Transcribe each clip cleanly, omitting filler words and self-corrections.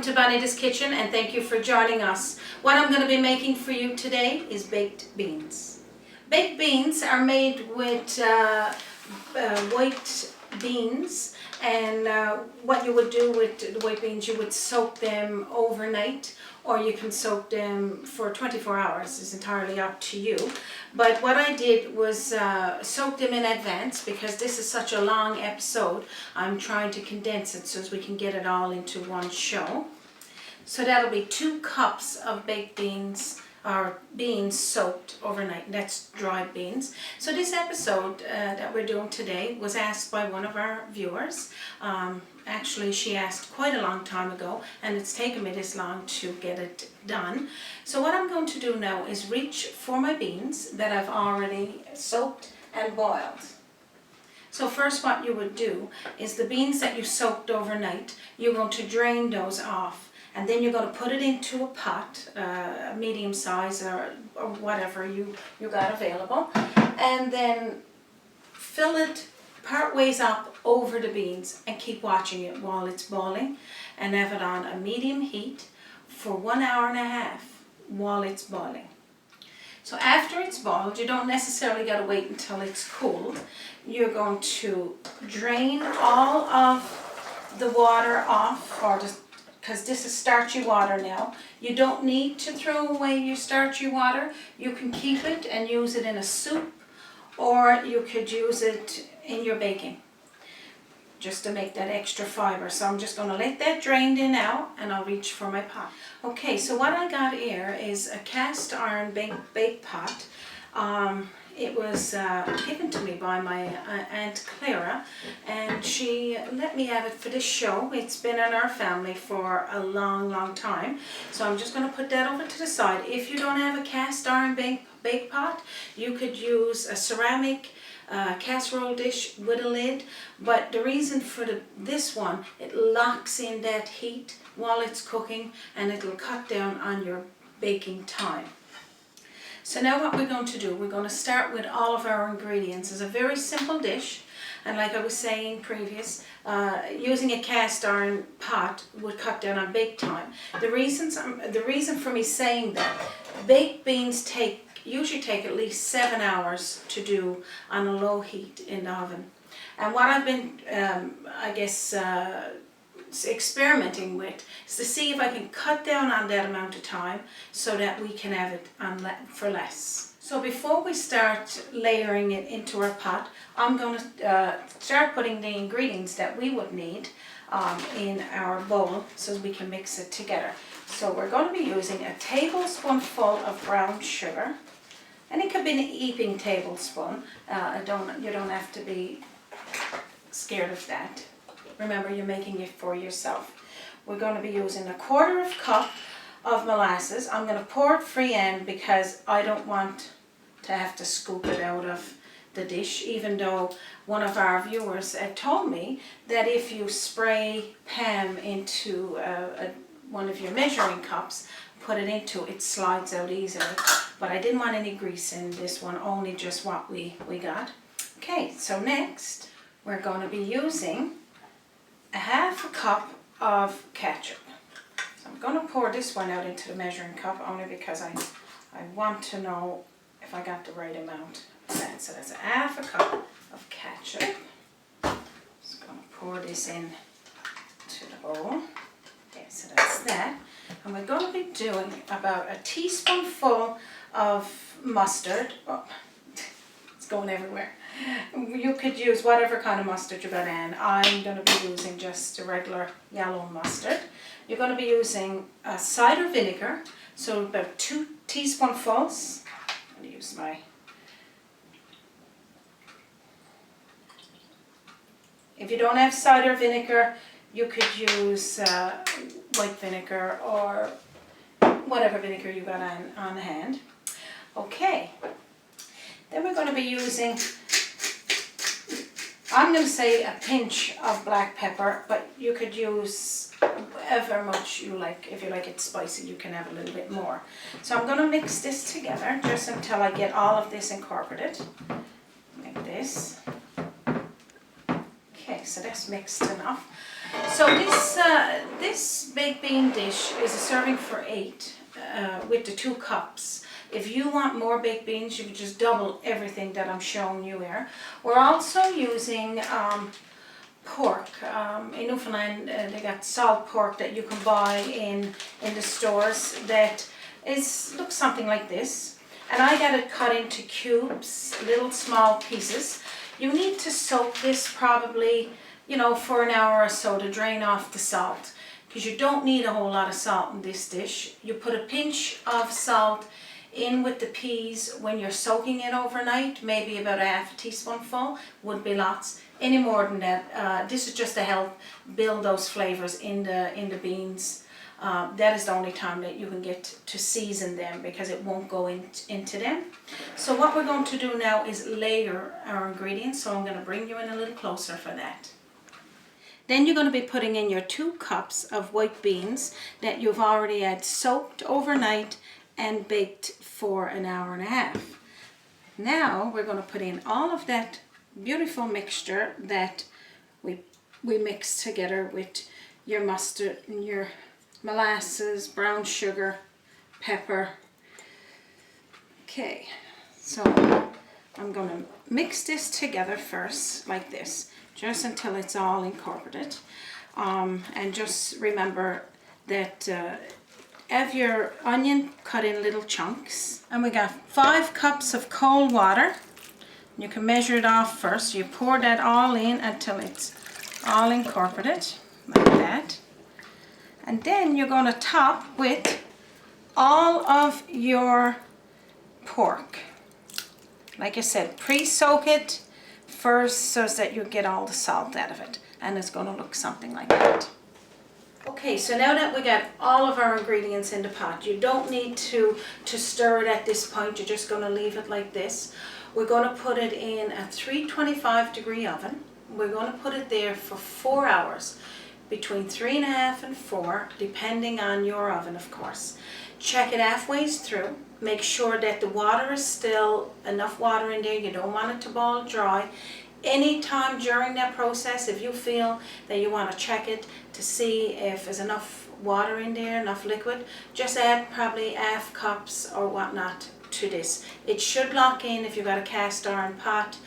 to Bonita's Kitchen, and thank you for joining us. What I'm going to be making for you today is baked beans. Baked beans are made with white beans, and what you would do with the white beans, you would soak them overnight, or you can soak them for 24 hours. It's entirely up to you. But what I did was soak them in advance, because this is such a long episode. I'm trying to condense it so as we can get it all into one show. So that'll be 2 cups of baked beans, or beans soaked overnight. That's dried beans. So this episode that we're doing today was asked by one of our viewers. Actually, she asked quite a long time ago, and it's taken me this long to get it done. So what I'm going to do now is reach for my beans that I've already soaked and boiled. So first, what you would do is the beans that you soaked overnight, you're going to drain those off. And then you're going to put it into a pot, medium size or whatever you got available. And then fill it part ways up over the beans and keep watching it while it's boiling. And have it on a medium heat for 1.5 hours while it's boiling. So after it's boiled, you don't necessarily got to wait until it's cooled. You're going to drain all of the water off, because this is starchy water now. You don't need to throw away your starchy water. You can keep it and use it in a soup, or you could use it in your baking, just to make that extra fiber. So I'm just going to let that drain in now, and I'll reach for my pot. Okay, so what I got here is a cast iron bake pot. It was given to me by my Aunt Clara, and she let me have it for this show. It's been in our family for a long time. So I'm just going to put that over to the side. If you don't have a cast iron bake pot, you could use a ceramic casserole dish with a lid. But the reason for this one, it locks in that heat while it's cooking, and it'll cut down on your baking time. So now what we're going to do, we're going to start with all of our ingredients. It's a very simple dish, and like I was saying previous, using a cast iron pot would cut down on bake time. The reason for me saying that, baked beans usually take at least 7 hours to do on a low heat in the oven. And what I've been, experimenting with is to see if I can cut down on that amount of time so that we can have it on for less. So before we start layering it into our pot, I'm going to start putting the ingredients that we would need in our bowl so we can mix it together. So we're going to be using a tablespoonful of brown sugar, and it could be an heaping tablespoon. You don't have to be scared of that. Remember, you're making it for yourself. We're going to be using 1/4 cup of molasses. I'm going to pour it free-end because I don't want to have to scoop it out of the dish, even though one of our viewers had told me that if you spray Pam into one of your measuring cups, put it into, it slides out easily. But I didn't want any grease in this one, only just what we got. Okay, so next we're going to be using 1/2 cup of ketchup. So I'm going to pour this one out into the measuring cup only because I want to know if I got the right amount of that. So that's 1/2 cup of ketchup. Just going to pour this in to the bowl. Okay, so that's that. And we're going to be doing about a teaspoonful of mustard. Oh, it's going everywhere. You could use whatever kind of mustard you got in. I'm going to be using just a regular yellow mustard. You're going to be using cider vinegar, so about 2 teaspoonfuls. I'm going to use my... If you don't have cider vinegar, you could use white vinegar or whatever vinegar you got on hand. Okay. Then we're going to be using, I'm going to say a pinch of black pepper, but you could use however much you like. If you like it spicy, you can have a little bit more. So I'm going to mix this together just until I get all of this incorporated, like this. Okay, Okay, so that's mixed enough. So this baked bean dish is a serving for 8 with the 2 cups. If you want more baked beans, you can just double everything that I'm showing you here. We're also using pork. In Newfoundland, they got salt pork that you can buy in the stores that looks something like this. And I got it cut into cubes, little small pieces. You need to soak this probably, you know, for an hour or so to drain off the salt, because you don't need a whole lot of salt in this dish. You put a pinch of salt in with the peas when you're soaking it overnight, maybe about a half a teaspoonful, would be lots. Any more than that, this is just to help build those flavors in the beans. That is the only time that you can get to season them, because it won't go into them. So what we're going to do now is layer our ingredients, so I'm going to bring you in a little closer for that. Then you're going to be putting in your 2 cups of white beans that you've already had soaked overnight and baked for an hour and a half. Now we're going to put in all of that beautiful mixture that we mixed together with your mustard and your molasses, brown sugar, pepper. Okay, so I'm going to mix this together first like this, just until it's all incorporated. And just remember that have your onion cut in little chunks. And we got 5 cups of cold water. You can measure it off first. You pour that all in until it's all incorporated, like that. And then you're going to top with all of your pork. Like I said, pre-soak it first so that you get all the salt out of it. And it's going to look something like that. Okay, so now that we got all of our ingredients in the pot, you don't need to stir it at this point. You're just going to leave it like this. We're going to put it in a 325-degree oven. We're going to put it there for 4 hours, between 3.5 and 4, depending on your oven, of course. Check it halfway through. Make sure that the water is still enough water in there. You don't want it to boil dry. Anytime during that process, if you feel that you want to check it to see if there's enough water in there, enough liquid, just add probably half cups or whatnot to this. It should lock in if you've got a cast iron pot,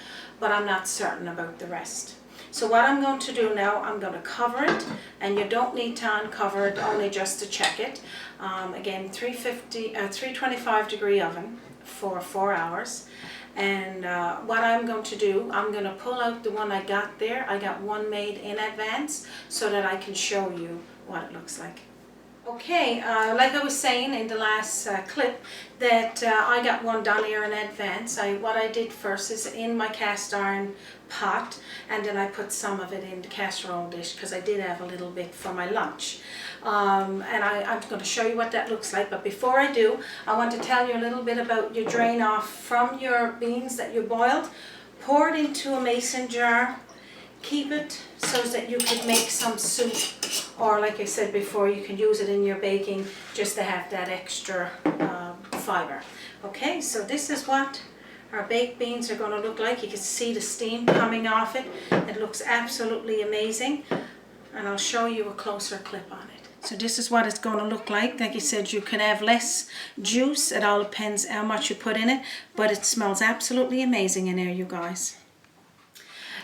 but I'm not certain about the rest. So what I'm going to do now, I'm going to cover it, and you don't need to uncover it, only just to check it. Again, 325-degree oven for 4 hours. And what I'm going to do, I'm going to pull out the one I got there. I got one made in advance so that I can show you what it looks like. Okay, like I was saying in the last clip, that I got one done here in advance. What I did first is in my cast iron pot, and then I put some of it in the casserole dish because I did have a little bit for my lunch. And I'm going to show you what that looks like, but before I do, I want to tell you a little bit about your drain off from your beans that you boiled. Pour it into a mason jar. Keep it so that you could make some soup, or like I said before, you can use it in your baking just to have that extra fiber. Okay, so this is what our baked beans are going to look like. You can see the steam coming off it. It looks absolutely amazing, and I'll show you a closer clip on it. So this is what it's going to look like. Like I said, you can have less juice. It all depends how much you put in it, but it smells absolutely amazing in here, you guys.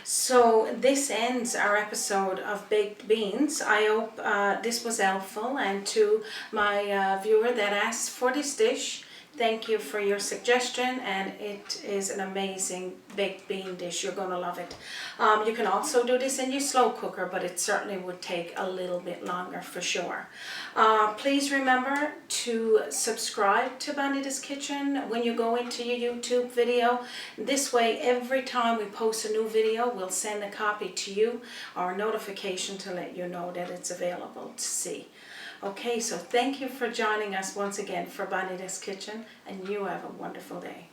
So this ends our episode of baked beans. I hope this was helpful, and to my viewer that asked for this dish, thank you for your suggestion, and it is an amazing baked bean dish. You're going to love it. You can also do this in your slow cooker, but it certainly would take a little bit longer for sure. Please remember to subscribe to Bonita's Kitchen when you go into your YouTube video. This way, every time we post a new video, we'll send a copy to you or a notification to let you know that it's available to see. Okay, so thank you for joining us once again for Bonita's Kitchen, and you have a wonderful day.